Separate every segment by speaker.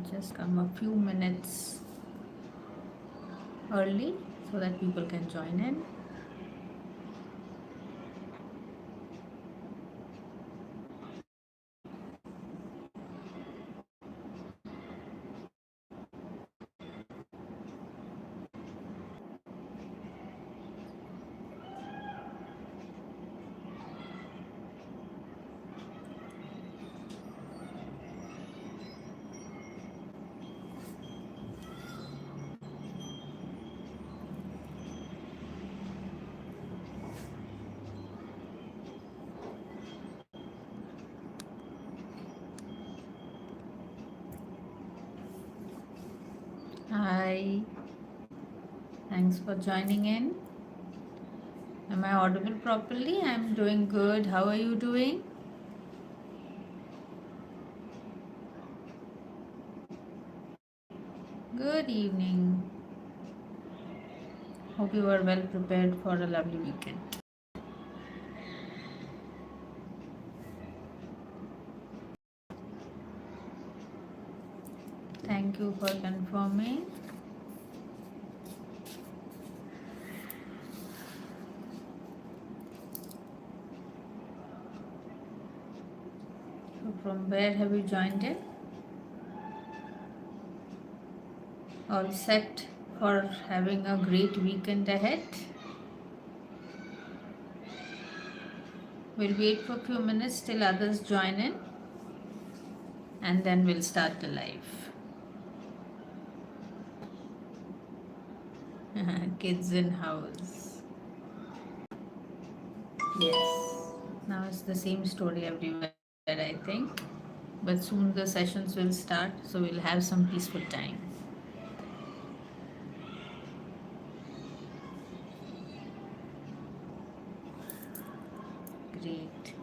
Speaker 1: just come a few minutes early so that people can join in. Hi, thanks for joining in. Am I audible properly? I'm doing good. How are you doing? Good evening. Hope you are well prepared for a lovely weekend. Thank you for confirming. So, from where have you joined in? All set for having a great weekend ahead? We'll wait for a few minutes till others join in and then we'll start the live. Kids in house. Yes. Now it's the same story everywhere, I think. But soon the sessions will start, so we'll have some peaceful time. Great.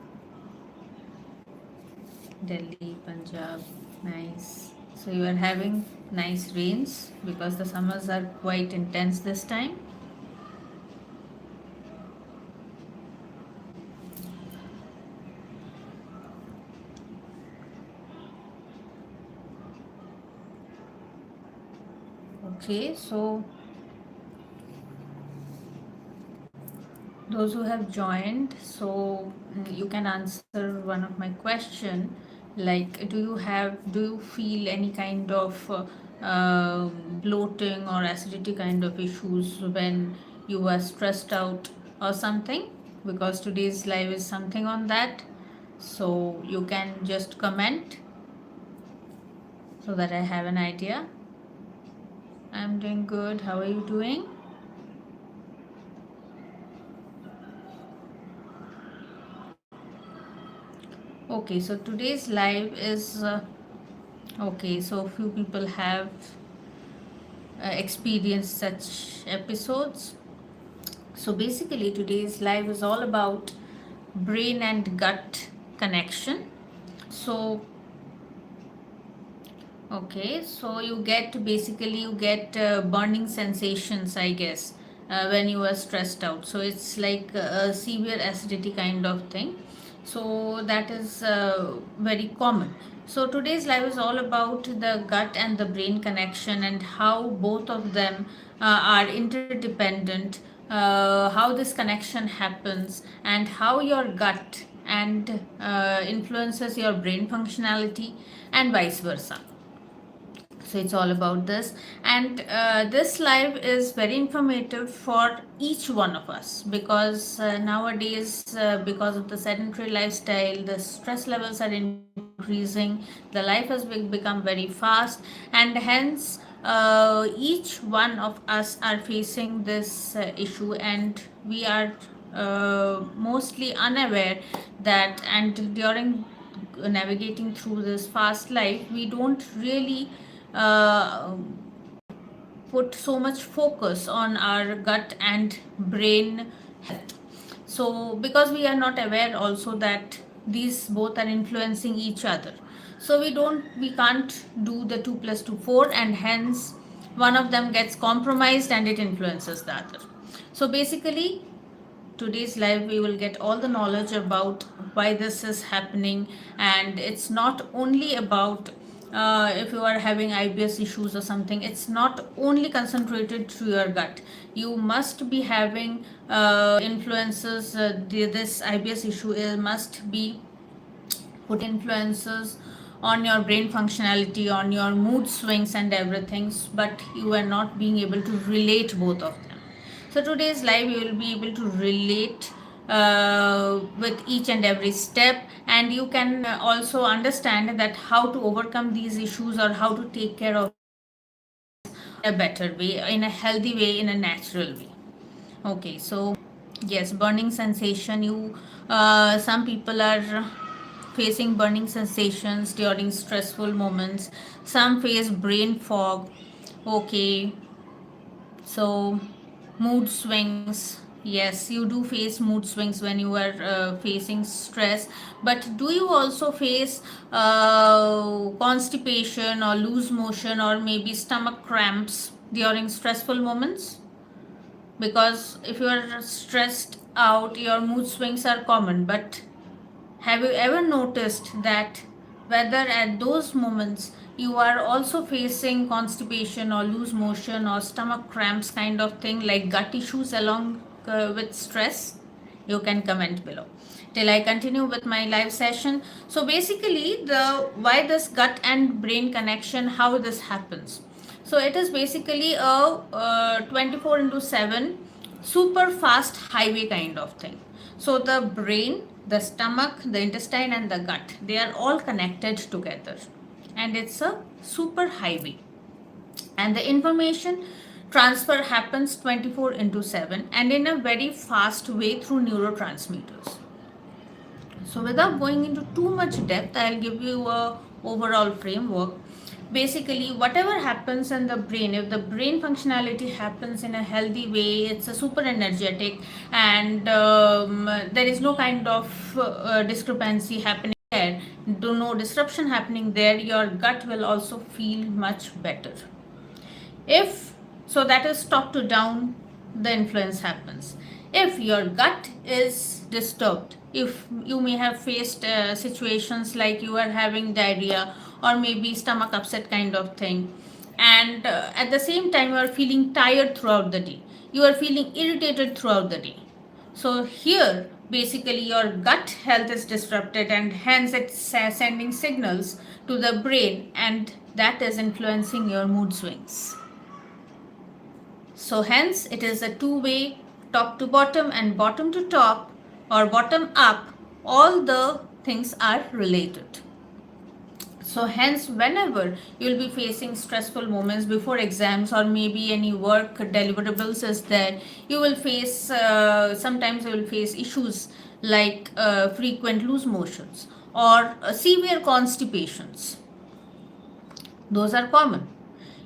Speaker 1: Delhi, Punjab, nice. So you are having nice rains because the summers are quite intense this time. Okay, so those who have joined, so you can answer one of my question, like do you feel any kind of bloating or acidity kind of issues when you are stressed out or something? Because today's live is something on that, so you can just comment so that I have an idea. I'm doing good. How are you doing? Okay, so today's live is okay. So few people have experienced such episodes. So basically, today's live is all about brain and gut connection. So okay, so you get burning sensations, I guess, when you are stressed out. So it's like a severe acidity kind of thing. So that is very common. So today's live is all about the gut and the brain connection and how both of them are interdependent, how this connection happens, and how your gut and influences your brain functionality and vice versa. So it's all about this, and this live is very informative for each one of us because nowadays, because of the sedentary lifestyle, the stress levels are increasing, the life has become very fast, and hence each one of us are facing this issue, and we are mostly unaware that, and during navigating through this fast life, we don't really uh, put so much focus on our gut and brain health. So because we are not aware also that these both are influencing each other, so we can't do the 2 plus 2 4, and hence one of them gets compromised and it influences the other. So basically, today's live we will get all the knowledge about why this is happening, and it's not only about if you are having IBS issues or something, it's not only concentrated to your gut. You must be having influences. This IBS issue must be putting influences on your brain functionality, on your mood swings and everything, but you are not being able to relate both of them. So today's live you will be able to relate with each and every step, and you can also understand that how to overcome these issues or how to take care of a better way, in a healthy way, in a natural way. Okay, so yes, burning sensation. Some people are facing burning sensations during stressful moments. Some face brain fog. Okay, so mood swings. Yes, you do face mood swings when you are facing stress. But do you also face constipation or loose motion or maybe stomach cramps during stressful moments? Because if you are stressed out, your mood swings are common. But have you ever noticed that whether at those moments you are also facing constipation or loose motion or stomach cramps kind of thing, like gut issues along with stress? You can comment below till I continue with my live session. So basically, the why this gut and brain connection, how this happens. So it is basically a 24 into 7 super fast highway kind of thing. So the brain, the stomach, the intestine, and the gut, they are all connected together, and it's a super highway. And the information transfer happens 24 into 7 and in a very fast way through neurotransmitters. So without going into too much depth, I'll give you a overall framework. Basically, whatever happens in the brain, if the brain functionality happens in a healthy way, it's a super energetic, and there is no kind of discrepancy happening there, no disruption happening there, your gut will also feel much better. If so, that is top to down, the influence happens. If your gut is disturbed, if you may have faced situations like you are having diarrhea or maybe stomach upset kind of thing, and at the same time you are feeling tired throughout the day, you are feeling irritated throughout the day. So here basically your gut health is disrupted, and hence it's sending signals to the brain, and that is influencing your mood swings. So hence it is a two-way, top to bottom and bottom to top or bottom up. All the things are related. So hence whenever you will be facing stressful moments before exams or maybe any work deliverables is there, you will face sometimes you will face issues like frequent loose motions or severe constipations. Those are common.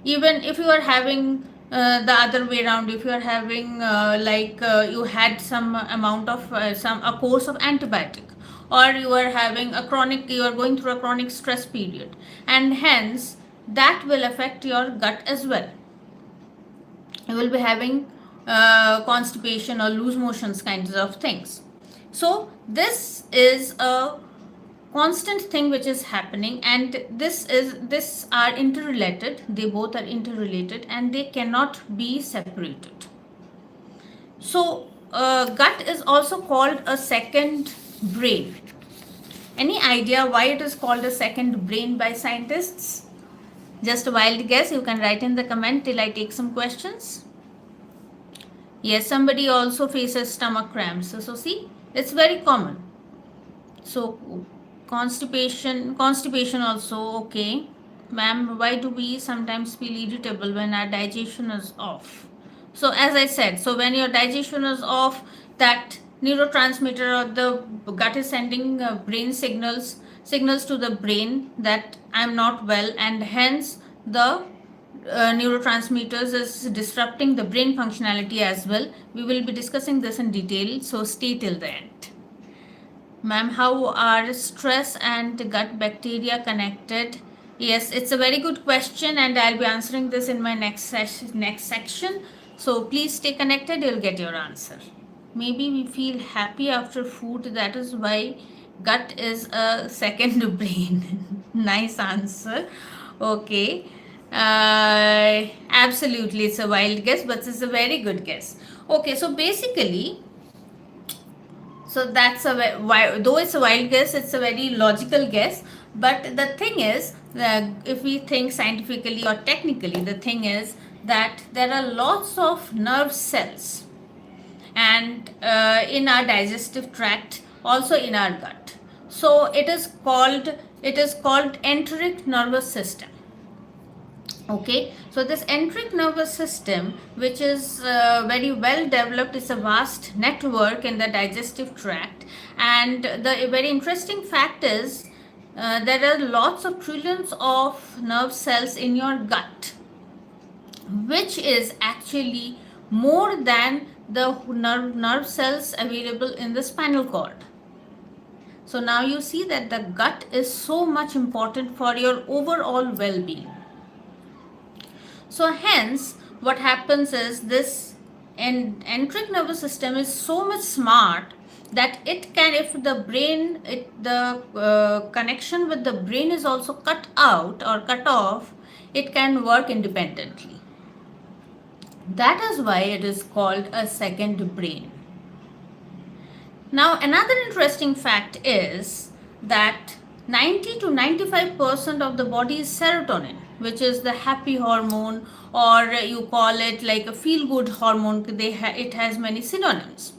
Speaker 1: Even if you are having the other way around, if you are having you had some amount of some a course of antibiotic, or you are having a chronic, you are going through a chronic stress period, and hence that will affect your gut as well. You will be having constipation or loose motions kinds of things. So this is a constant thing which is happening, and this are interrelated, they both are interrelated and they cannot be separated. So gut is also called a second brain. Any idea why it is called a second brain by scientists? Just a wild guess, you can write in the comment till I take some questions. Yes, somebody also faces stomach cramps, so see, it's very common. So constipation also. Okay, ma'am, why do we sometimes feel irritable when our digestion is off? So as I said, so when your digestion is off, that neurotransmitter or the gut is sending brain signals to the brain that I'm not well, and hence the neurotransmitters is disrupting the brain functionality as well. We will be discussing this in detail, so stay till the end. Ma'am, how are stress and gut bacteria connected? Yes, it's a very good question, and I'll be answering this in my next section. So please stay connected, you'll get your answer. Maybe we feel happy after food, that is why gut is a second brain. Nice answer. Okay. Absolutely, it's a wild guess, but it's a very good guess. Okay, so basically, so that's though it's a wild guess, it's a very logical guess. But the thing is, if we think scientifically or technically, the thing is that there are lots of nerve cells and in our digestive tract, also in our gut. So it is called enteric nervous system. Okay, so this enteric nervous system, which is very well developed, is a vast network in the digestive tract. And the very interesting fact is there are lots of trillions of nerve cells in your gut, which is actually more than the nerve cells available in the spinal cord. So now you see that the gut is so much important for your overall well-being. So hence, what happens is this enteric nervous system is so much smart that it can, if the brain, the connection with the brain is also cut out or cut off, it can work independently. That is why it is called a second brain. Now, another interesting fact is that 90 to 95% of the body's serotonin, which is the happy hormone, or you call it like a feel good hormone, it has many synonyms.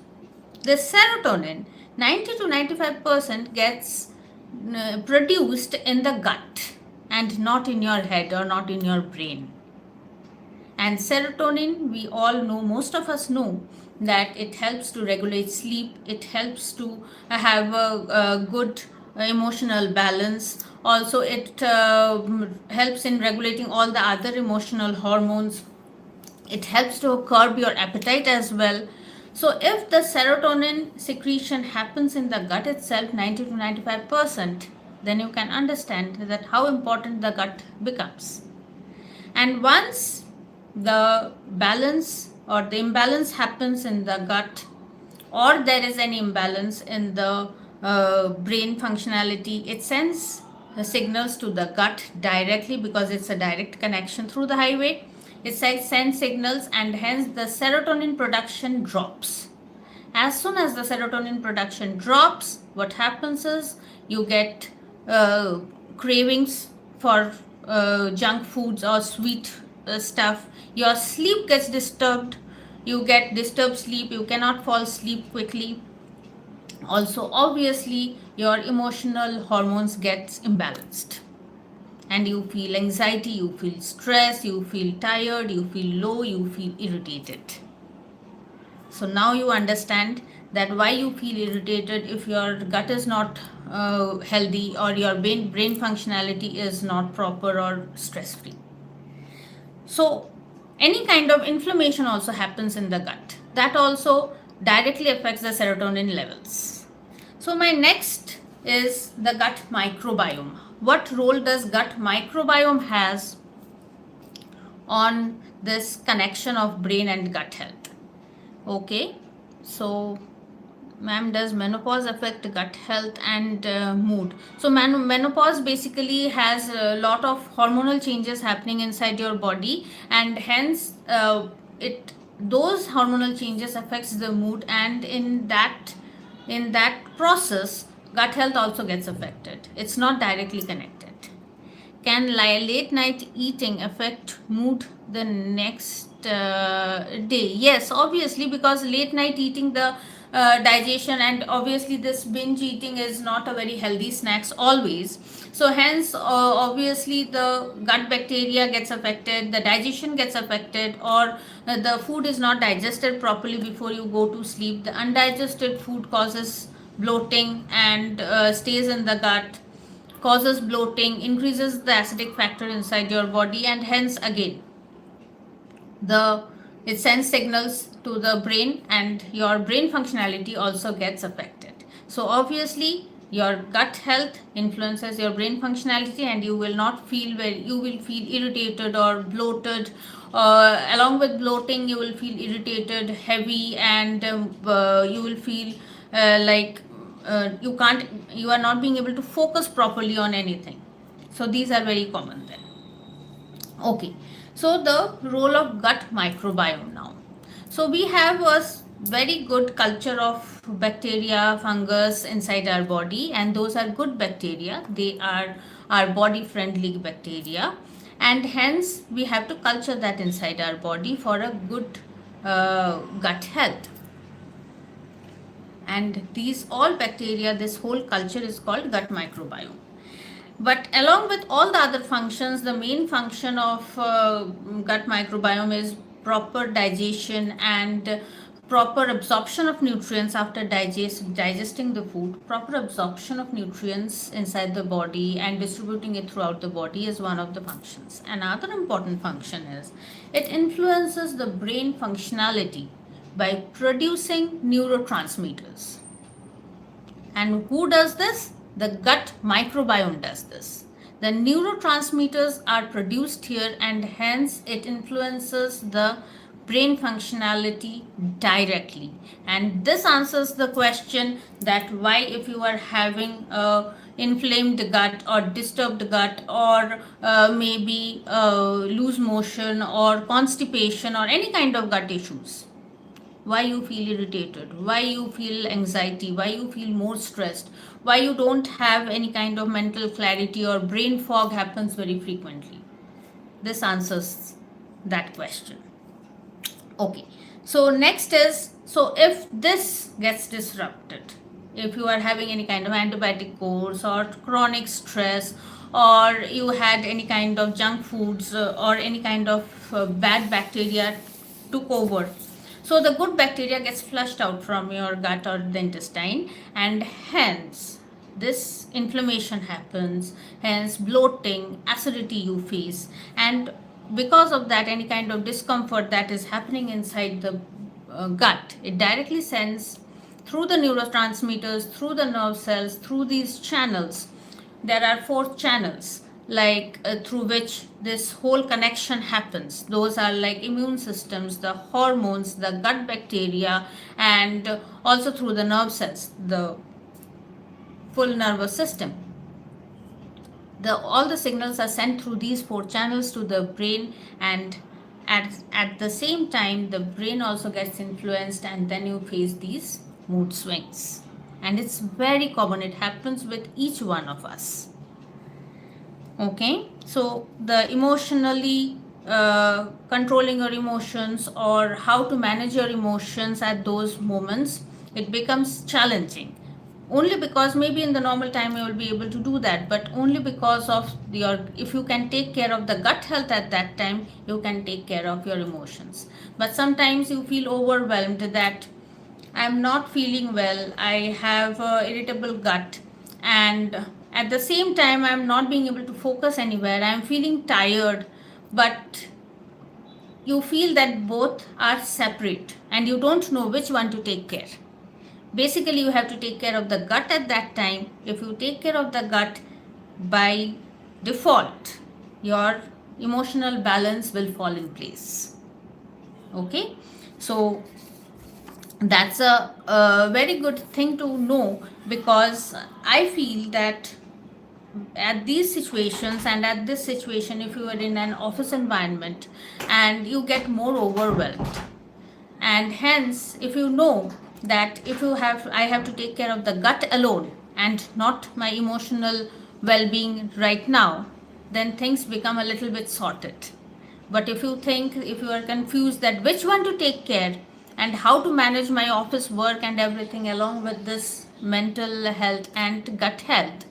Speaker 1: The serotonin, 90 to 95% gets produced in the gut and not in your head or not in your brain. And serotonin, we all know, most of us know, that it helps to regulate sleep, it helps to have a good emotional balance. Also, it helps in regulating all the other emotional hormones. It helps to curb your appetite as well. So if the serotonin secretion happens in the gut itself, 90 to 95%, then you can understand that how important the gut becomes. And once the balance or the imbalance happens in the gut, or there is an imbalance in the brain functionality, it sends the signals to the gut directly, because it's a direct connection through the highway. It sends signals, and hence the serotonin production drops. As soon as the serotonin production drops, what happens is you get cravings for junk foods or sweet stuff. Your sleep gets disturbed. You get disturbed sleep. You cannot fall asleep quickly. Also, obviously, your emotional hormones get imbalanced, and you feel anxiety, you feel stress, you feel tired, you feel low, you feel irritated. So now you understand that why you feel irritated if your gut is not healthy, or your brain functionality is not proper or stress free. So any kind of inflammation also happens in the gut. That also directly affects the serotonin levels. So my next is the gut microbiome. What role does gut microbiome has on this connection of brain and gut health? Okay, so ma'am, does menopause affect gut health and mood? So menopause basically has a lot of hormonal changes happening inside your body, and hence those hormonal changes affects the mood, and in that process gut health also gets affected. It's not directly connected. Can late night eating affect mood the next day? Yes, obviously, because late night eating, the digestion, and obviously this binge eating is not a very healthy snacks always. So hence obviously the gut bacteria gets affected, the digestion gets affected, or the food is not digested properly before you go to sleep. The undigested food causes bloating and stays in the gut, causes bloating, increases the acidic factor inside your body, and hence again it sends signals to the brain, and your brain functionality also gets affected. So obviously your gut health influences your brain functionality, and you will feel irritated or bloated. Along with bloating, you will feel irritated, heavy, and you will feel like you are not being able to focus properly on anything. So these are very common then. Okay, so the role of gut microbiome now. So we have a very good culture of bacteria, fungus inside our body, and those are good bacteria. They are our body friendly bacteria, and hence we have to culture that inside our body for a good gut health. And these all bacteria, this whole culture is called gut microbiome. But along with all the other functions, the main function of gut microbiome is proper digestion and proper absorption of nutrients after digesting the food. Proper absorption of nutrients inside the body and distributing it throughout the body is one of the functions. Another important function is it influences the brain functionality by producing neurotransmitters. And who does this? The gut microbiome does this. The neurotransmitters are produced here, and hence it influences the brain functionality directly. And this answers the question that why, if you are having a inflamed gut or disturbed gut or maybe loose motion or constipation or any kind of gut issues, why you feel irritated, why you feel anxiety, why you feel more stressed, why you don't have any kind of mental clarity or brain fog happens very frequently. This answers that question. Okay, so next is, so if this gets disrupted, if you are having any kind of antibiotic course or chronic stress, or you had any kind of junk foods or any kind of bad bacteria took over, so the good bacteria gets flushed out from your gut or the intestine, and hence this inflammation happens, hence bloating, acidity you face, and because of that, any kind of discomfort that is happening inside the gut, it directly sends through the neurotransmitters, through the nerve cells, through these channels. There are four channels like through which this whole connection happens. Those are like immune systems, the hormones, the gut bacteria, and also through the nerve cells, the full nervous system. All the signals are sent through these four channels to the brain, and at the same time the brain also gets influenced, and then you face these mood swings. And it's very common, it happens with each one of us. Okay, so the emotionally controlling your emotions or how to manage your emotions at those moments, it becomes challenging, only because maybe in the normal time you will be able to do that, but only because of your, if you can take care of the gut health at that time, you can take care of your emotions. But sometimes you feel overwhelmed that I'm not feeling well, I have irritable gut, and at the same time I'm not being able to focus anywhere, I'm feeling tired, but you feel that both are separate and you don't know which one to take care. Basically, you have to take care of the gut at that time. If you take care of the gut, by default, your emotional balance will fall in place. Okay, so that's a very good thing to know, because I feel that at these situations and at this situation, if you are in an office environment and you get more overwhelmed, and hence if you know that if you have, I have to take care of the gut alone and not my emotional well-being right now, then things become a little bit sorted. But if you think, if you are confused that which one to take care and how to manage my office work and everything along with this mental health and gut health,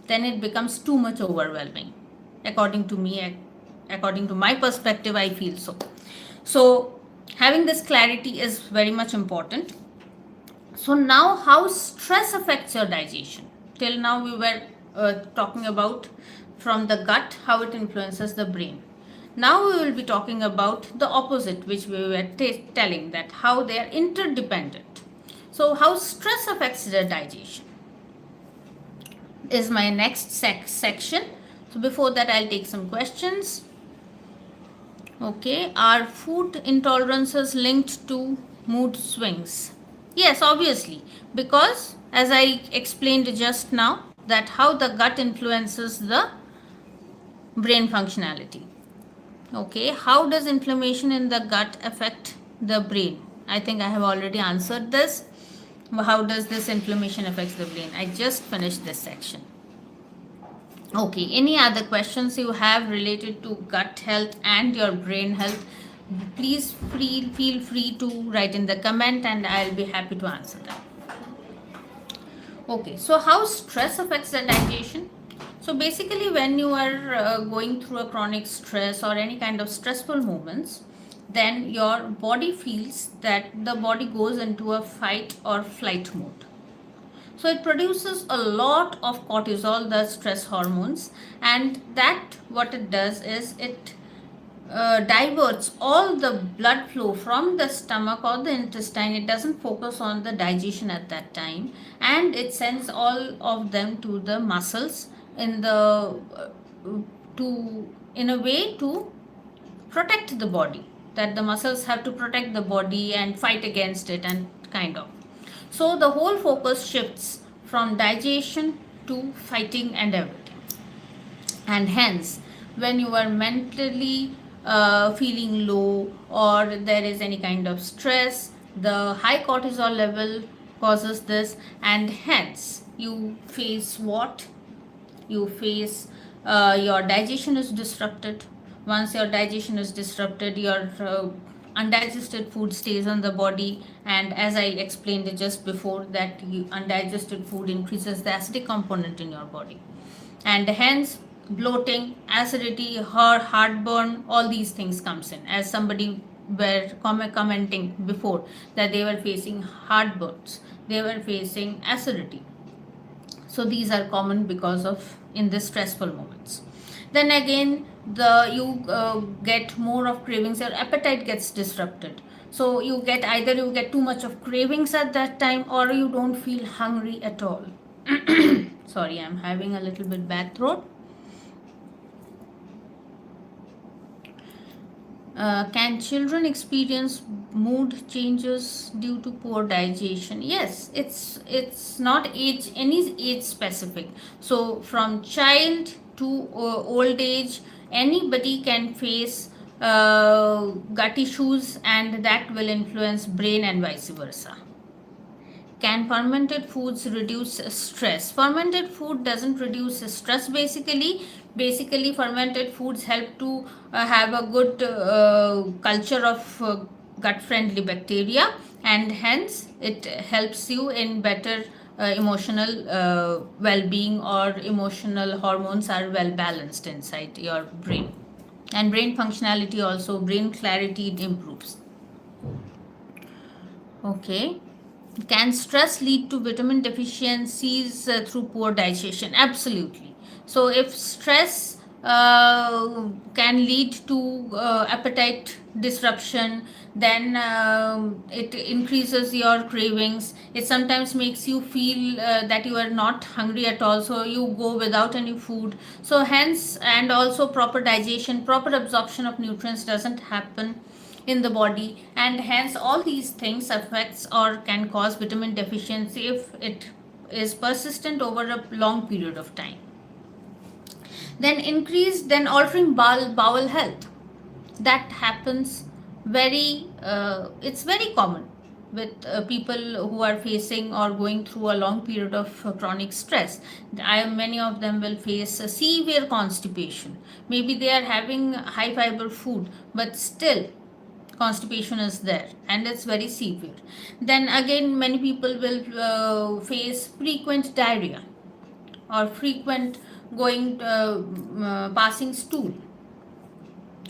Speaker 1: then it becomes too much overwhelming. According to me, according to my perspective, I feel so. So having this clarity is very much important. So now, how stress affects your digestion? Till now we were talking about from the gut how it influences the brain. Now we will be talking about the opposite, which we were telling, that how they are interdependent. So how stress affects the digestion is my next section. So before that, I'll take some questions. Okay, are food intolerances linked to mood swings? Yes, obviously, because as I explained just now, that how the gut influences the brain functionality. Okay, how does inflammation in the gut affect the brain? I think I have already answered this. How does this inflammation affect the brain? I just finished this section. Okay, any other questions you have related to gut health and your brain health? Please feel free to write in the comment and I'll be happy to answer them. Okay, so how stress affects the digestion? So basically, when you are going through a chronic stress or any kind of stressful moments, then your body feels that the body goes into a fight or flight mode. So it produces a lot of cortisol, the stress hormones, and that what it does is it diverts all the blood flow from the stomach or the intestine. It doesn't focus on the digestion at that time, and it sends all of them to the muscles in the to in a way to protect the body, that the muscles have to protect the body and fight against it, and kind of. So the whole focus shifts from digestion to fighting and everything. And hence, when you are mentally feeling low or there is any kind of stress, the high cortisol level causes this, and hence you face what? You face your digestion is disrupted. Once your digestion is disrupted, your undigested food stays on the body, and as I explained it just before, that undigested food increases the acidic component in your body, and hence bloating, acidity, heartburn, all these things comes in. As somebody were commenting before, that they were facing heartburns, they were facing acidity. So these are common because of in this stressful moments. Then again, you get more of cravings, your appetite gets disrupted. So you get either you get too much of cravings at that time, or you don't feel hungry at all. Sorry, I'm having a little bit bad throat. Can children experience mood changes due to poor digestion? Yes, it's not any age specific. So from child to old age, anybody can face gut issues, and that will influence brain and vice versa. Can fermented foods reduce stress? Fermented food doesn't reduce stress basically. Basically, fermented foods help to have a good culture of gut friendly bacteria, and hence it helps you in better emotional well being, or emotional hormones are well balanced inside your brain. And brain functionality also, brain clarity, it improves. Okay. Can stress lead to vitamin deficiencies through poor digestion? Absolutely. So, if stress can lead to appetite disruption, then it increases your cravings. It sometimes makes you feel that you are not hungry at all, so you go without any food. So, hence, and also proper digestion, proper absorption of nutrients doesn't happen in the body, and hence all these things affects or can cause vitamin deficiency if it is persistent over a long period of time. Then altering bowel health, that happens very it's very common with people who are facing or going through a long period of chronic stress. Many of them will face a severe constipation. Maybe they are having high fiber food, but still constipation is there and it's very severe. Then again, many people will face frequent diarrhea or frequent going passing stool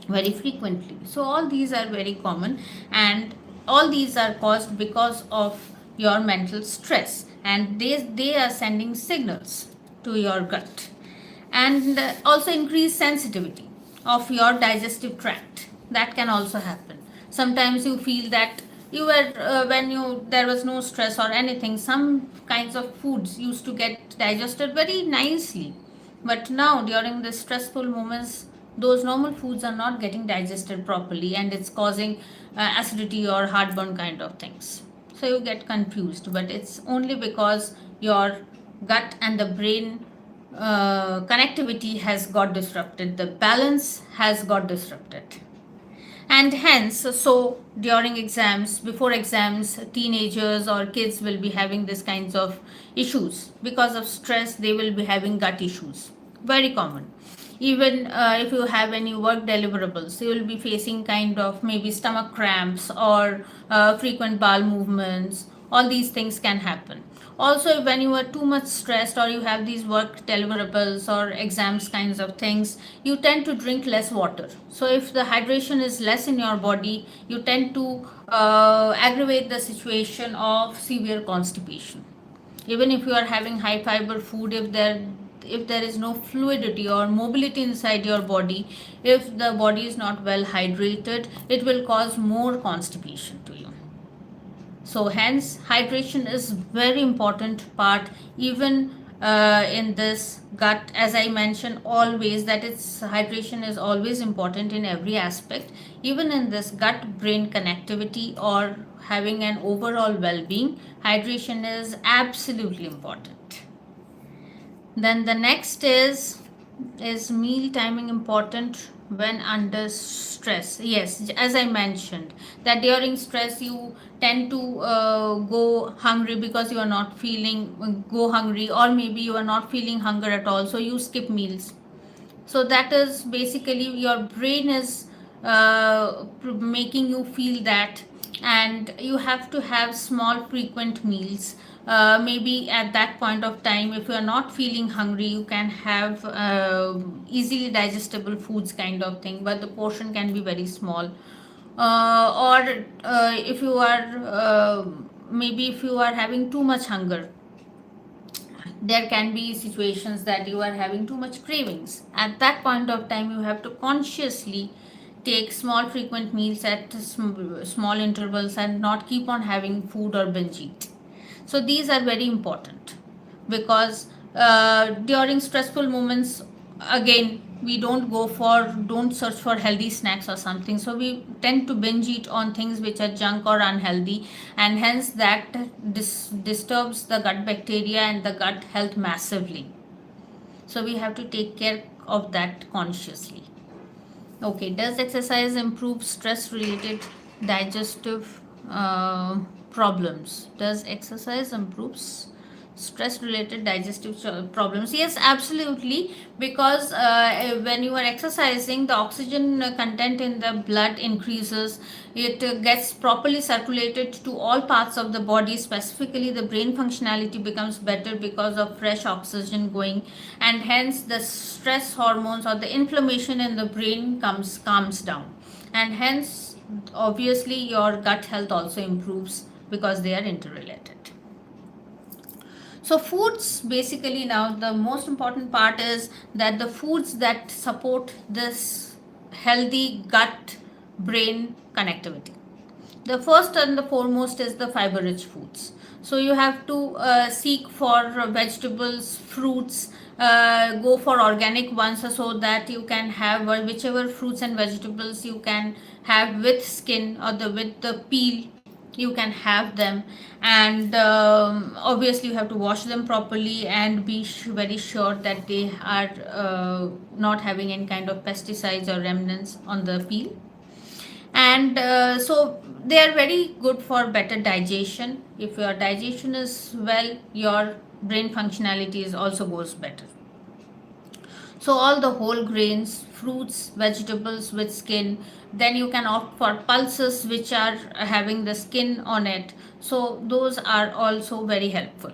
Speaker 1: very frequently. So all these are very common, and all these are caused because of your mental stress, and they are sending signals to your gut. And also increased sensitivity of your digestive tract, that can also happen. Sometimes you feel that you were when you there was no stress or anything, some kinds of foods used to get digested very nicely, but now during the stressful moments, those normal foods are not getting digested properly, and it's causing acidity or heartburn kind of things. So you get confused, but it's only because your gut and the brain connectivity has got disrupted, the balance has got disrupted. And hence, so during exams, before exams, teenagers or kids will be having this kinds of issues. Because of stress, they will be having gut issues, very common. Even if you have any work deliverables, you will be facing kind of maybe stomach cramps or frequent bowel movements. All these things can happen. Also, when you are too much stressed or you have these work deliverables or exams kinds of things, you tend to drink less water. So if the hydration is less in your body, you tend to aggravate the situation of severe constipation. Even if you are having high fiber food, if there is no fluidity or mobility inside your body, if the body is not well hydrated, it will cause more constipation to you. So hence hydration is very important part, even in this gut. As I mentioned always, that it's hydration is always important in every aspect, even in this gut brain connectivity or having an overall well-being. Hydration is absolutely important. Then the next is meal timing important when under stress? Yes, as I mentioned, that during stress you tend to go hungry because you are not feeling go hungry, or maybe you are not feeling hunger at all, so you skip meals. So that is basically your brain is making you feel that, and you have to have small frequent meals. Maybe at that point of time, if you are not feeling hungry, you can have easily digestible foods kind of thing, but the portion can be very small. Or if you are maybe if you are having too much hunger, there can be situations that you are having too much cravings. At that point of time, you have to consciously take small frequent meals at small intervals and not keep on having food or binge eat. So these are very important, because during stressful moments, again, we don't search for healthy snacks or something, so we tend to binge eat on things which are junk or unhealthy, and hence that disturbs the gut bacteria and the gut health massively. So we have to take care of that consciously. Okay, does exercise improve stress related digestive problems? Does exercise improves stress related digestive problems? Yes, absolutely, because when you are exercising, the oxygen content in the blood increases. It gets properly circulated to all parts of the body, specifically the brain functionality becomes better because of fresh oxygen going, and hence the stress hormones or the inflammation in the brain calms down, and hence obviously your gut health also improves, because they are interrelated. So foods, basically, now the most important part is that the foods that support this healthy gut brain connectivity. The first and the foremost is the fiber rich foods. So you have to seek for vegetables, fruits, go for organic ones, so that you can have whichever fruits and vegetables you can have with skin or with the peel, you can have them. And obviously you have to wash them properly and be very sure that they are not having any kind of pesticides or remnants on the peel. And so they are very good for better digestion. If your digestion is well, your brain functionality is also goes better. So all the whole grains, fruits, vegetables with skin. Then you can opt for pulses which are having the skin on it. So those are also very helpful.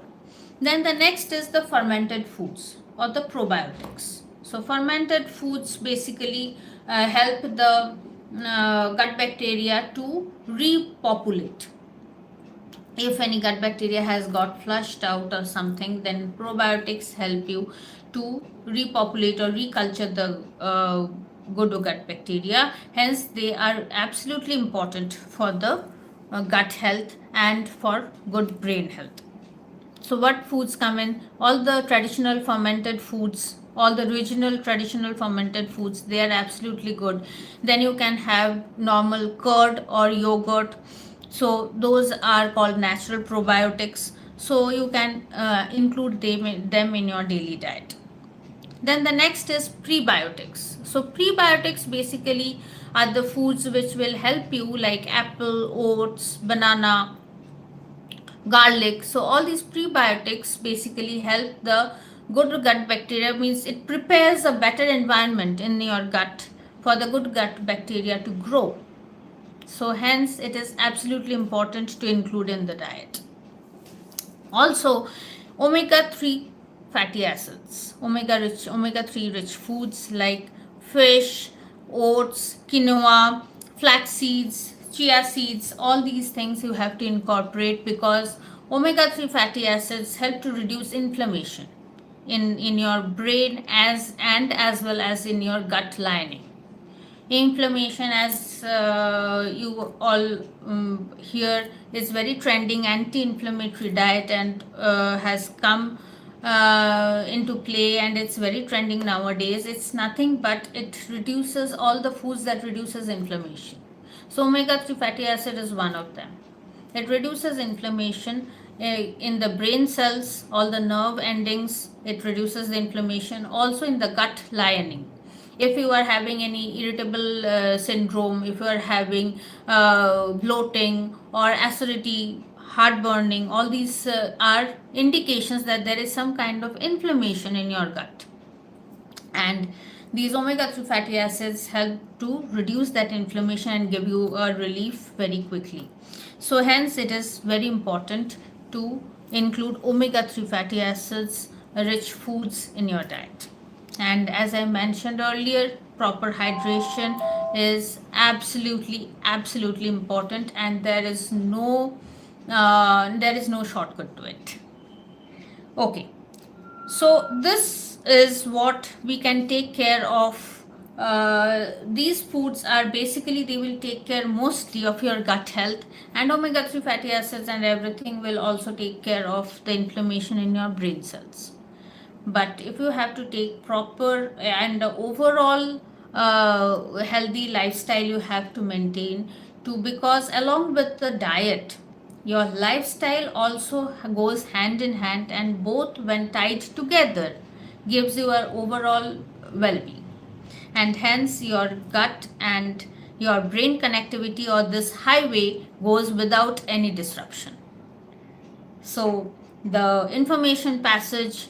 Speaker 1: Then the next is the fermented foods or the probiotics. So fermented foods basically help the gut bacteria to repopulate. If any gut bacteria has got flushed out or something, then probiotics help you to repopulate or reculture the good gut bacteria. Hence they are absolutely important for the gut health and for good brain health. So what foods come in? All the traditional fermented foods, all the regional traditional fermented foods, they are absolutely good. Then you can have normal curd or yogurt. So those are called natural probiotics. So you can include them in your daily diet. Then the next is prebiotics. So prebiotics basically are the foods which will help you, like apple, oats, banana, garlic. So all these prebiotics basically help the good gut bacteria, means it prepares a better environment in your gut for the good gut bacteria to grow. So hence it is absolutely important to include in the diet. Also, omega 3 fatty acids, omega 3 rich foods like fish, oats, quinoa, flax seeds, chia seeds, all these things you have to incorporate, because omega 3 fatty acids help to reduce inflammation in your brain as well as in your gut lining. Inflammation, as you all hear, is very trending anti-inflammatory diet, and has come into play, and it's very trending nowadays. It's nothing but it reduces all the foods that reduces inflammation. So omega 3 fatty acid is one of them. It reduces inflammation in the brain cells, all the nerve endings. It reduces the inflammation also in the gut lining. If you are having any irritable syndrome, if you are having bloating or acidity, heartburning, all these are indications that there is some kind of inflammation in your gut. And these omega 3 fatty acids help to reduce that inflammation and give you a relief very quickly. So hence it is very important to include omega 3 fatty acids rich foods in your diet. And as I mentioned earlier, proper hydration is absolutely important, and there is no shortcut to it. Okay, so this is what we can take care of. These foods are basically, they will take care mostly of your gut health, and omega 3 fatty acids and everything will also take care of the inflammation in your brain cells. But if you have to take proper and overall healthy lifestyle, you have to maintain too, because along with the diet, your lifestyle also goes hand in hand, and both when tied together gives you an overall well-being, and hence your gut and your brain connectivity, or this highway, goes without any disruption. So the information passage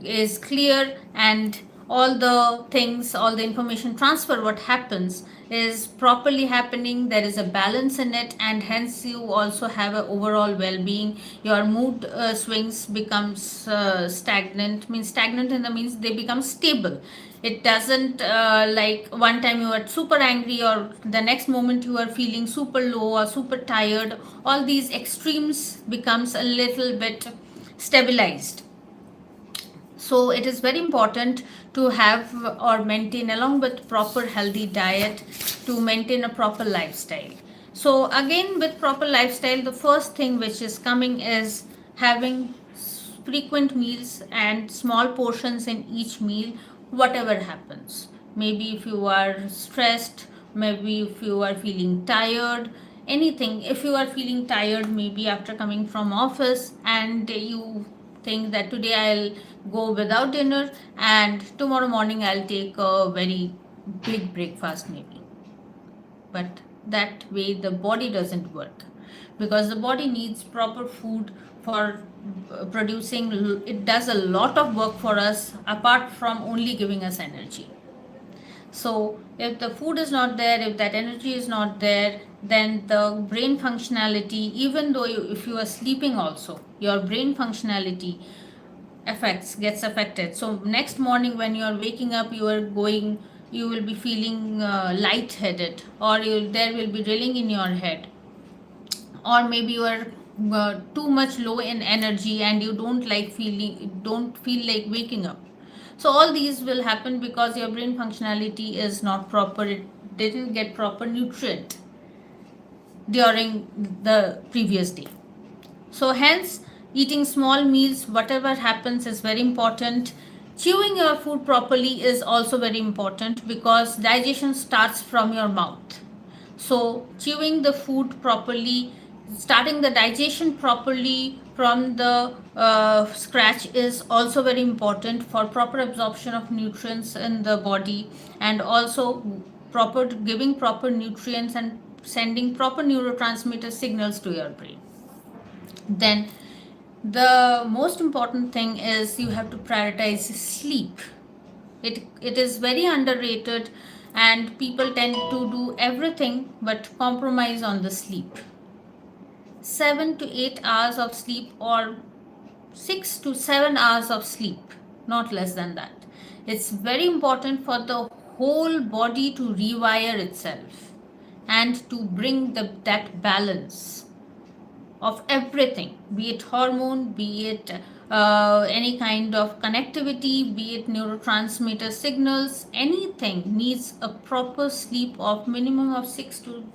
Speaker 1: is clear, and all the things, all the information transfer, what happens is properly happening. There is a balance in it, and hence you also have an overall well-being. Your mood swings becomes stagnant, means stagnant in the means they become stable. It doesn't like one time you are super angry, or the next moment you are feeling super low or super tired. All these extremes becomes a little bit stabilized. So it is very important to have or maintain, along with proper healthy diet, to maintain a proper lifestyle. So again, with proper lifestyle, the first thing which is coming is having frequent meals and small portions in each meal, whatever happens. Maybe if you are stressed, maybe if you are feeling tired, anything. If you are feeling tired, maybe after coming from office, and you think that today I'll go without dinner, and tomorrow morning I'll take a very big breakfast maybe. But that way the body doesn't work, because the body needs proper food for producing. It does a lot of work for us apart from only giving us energy. So if the food is not there, if that energy is not there, then the brain functionality, even though if you are sleeping also, your brain functionality gets affected. So next morning when you are waking up, you will be feeling lightheaded, or there will be drilling in your head, or maybe you are too much low in energy, and you don't feel like waking up. So all these will happen because your brain functionality is not proper. It didn't get proper nutrient during the previous day. So hence, eating small meals, whatever happens, is very important. Chewing your food properly is also very important, because digestion starts from your mouth. So chewing the food properly starting the digestion properly from the scratch is also very important for proper absorption of nutrients in the body, and also proper giving proper nutrients and sending proper neurotransmitter signals to your brain. Then the most important thing is you have to prioritize sleep. It is very underrated, and people tend to do everything but compromise on the sleep. 7 to 8 hours of sleep, or 6 to 7 hours of sleep, not less than that. It's very important for the whole body to rewire itself and to bring that balance of everything, be it hormone, be it any kind of connectivity, be it neurotransmitter signals, anything needs a proper sleep of minimum of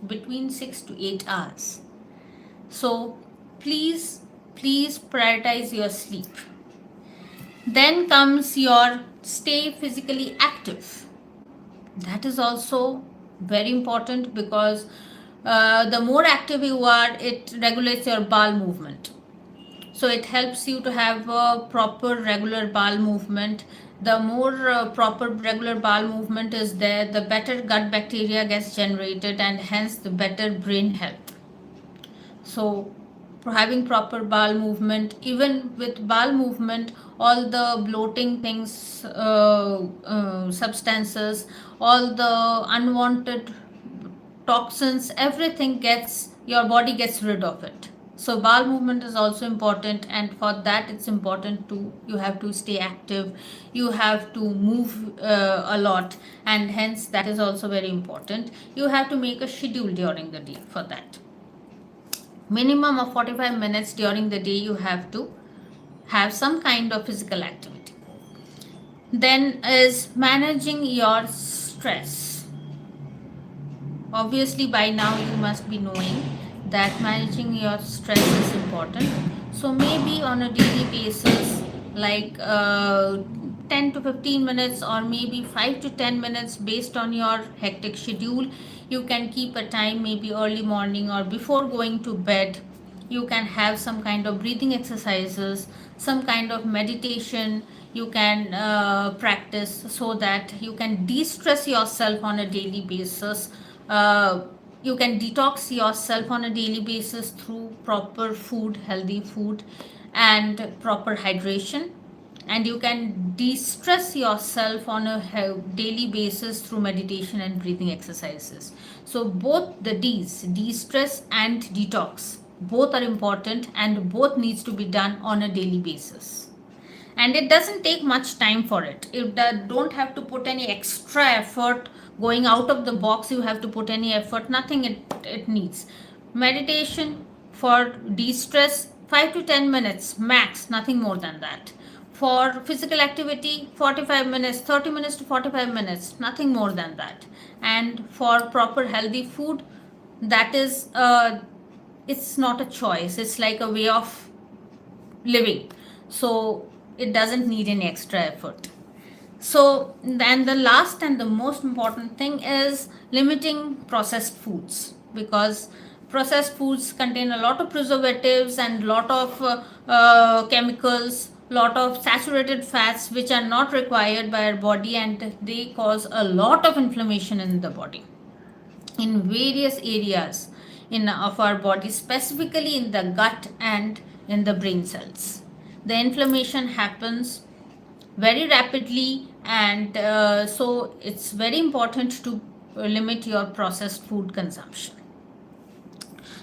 Speaker 1: between 6 to 8 hours. So please prioritize your sleep. Then comes your stay physically active. That is also very important, because the more active you are, it regulates your bowel movement. So it helps you to have a proper regular bowel movement. The more proper regular bowel movement is there, the better gut bacteria gets generated, and hence the better brain health. So having proper bowel movement, even with bowel movement, all the bloating things, substances, all the unwanted toxins, everything gets, your body gets rid of it. So bowel movement is also important, and for that it's important to, you have to stay active, you have to move a lot, and hence that is also very important. You have to make a schedule during the day for that. Minimum of 45 minutes during the day you have to have some kind of physical activity. Then is managing your stress. Obviously by now you must be knowing that managing your stress is important. So maybe on a daily basis, like 10 to 15 minutes, or maybe 5 to 10 minutes based on your hectic schedule, you can keep a time, maybe early morning or before going to bed. You can have some kind of breathing exercises, some kind of meditation you can practice, so that you can de-stress yourself on a daily basis. You can detox yourself on a daily basis through proper food, healthy food, and proper hydration. And you can de-stress yourself on a daily basis through meditation and breathing exercises. So both the D's, de-stress and detox, both are important, and both needs to be done on a daily basis. And it doesn't take much time for it. You don't have to put any extra effort going out of the box. You have to put any effort, nothing. It needs meditation for de-stress, 5 to 10 minutes max, nothing more than that. For physical activity, 45 minutes, 30 minutes to 45 minutes, nothing more than that. And for proper healthy food, that is it's not a choice, it's like a way of living. So it doesn't need any extra effort. So then the last and the most important thing is limiting processed foods, because processed foods contain a lot of preservatives and lot of chemicals, lot of saturated fats which are not required by our body, and they cause a lot of inflammation in the body, in various areas of our body, specifically in the gut and in the brain cells. The inflammation happens very rapidly, and so it's very important to limit your processed food consumption.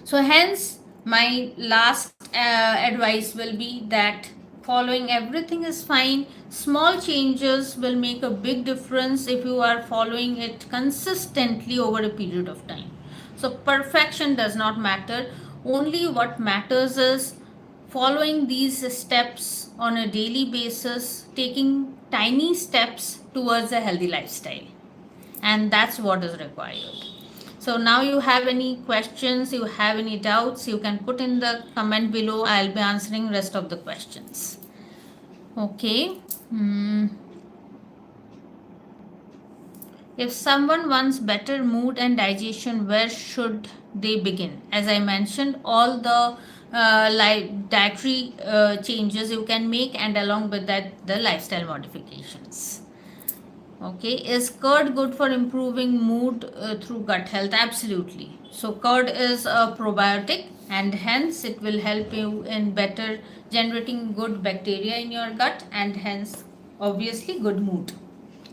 Speaker 1: So hence my last advice will be that following everything is fine, small changes will make a big difference if you are following it consistently over a period of time. So perfection does not matter, only what matters is following these steps on a daily basis, taking tiny steps towards a healthy lifestyle, and that's what is required. So now you have any questions, you have any doubts, you can put in the comment below. I'll be answering rest of the questions. Okay. If someone wants better mood and digestion, where should they begin? As I mentioned, all the dietary changes you can make, and along with that, the lifestyle modifications. Okay, is curd good for improving mood through gut health? Absolutely. So, curd is a probiotic, and hence it will help you in better generating good bacteria in your gut, and hence, obviously, good mood.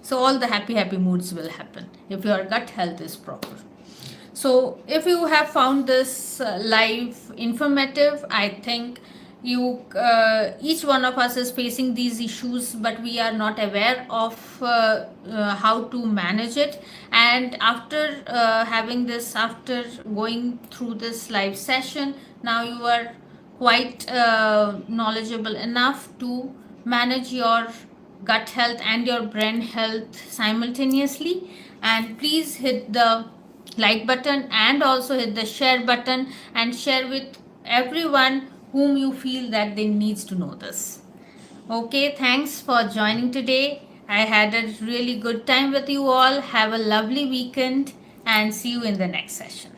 Speaker 1: So, all the happy moods will happen if your gut health is proper. So, if you have found this live informative, I think each one of us is facing these issues, but we are not aware of how to manage it. And after having this, after going through this live session, now you are quite knowledgeable enough to manage your gut health and your brain health simultaneously. And please hit the like button and also hit the share button and share with everyone whom you feel that they needs to know this. Okay, thanks for joining today. I had a really good time with you all. Have a lovely weekend and see you in the next session.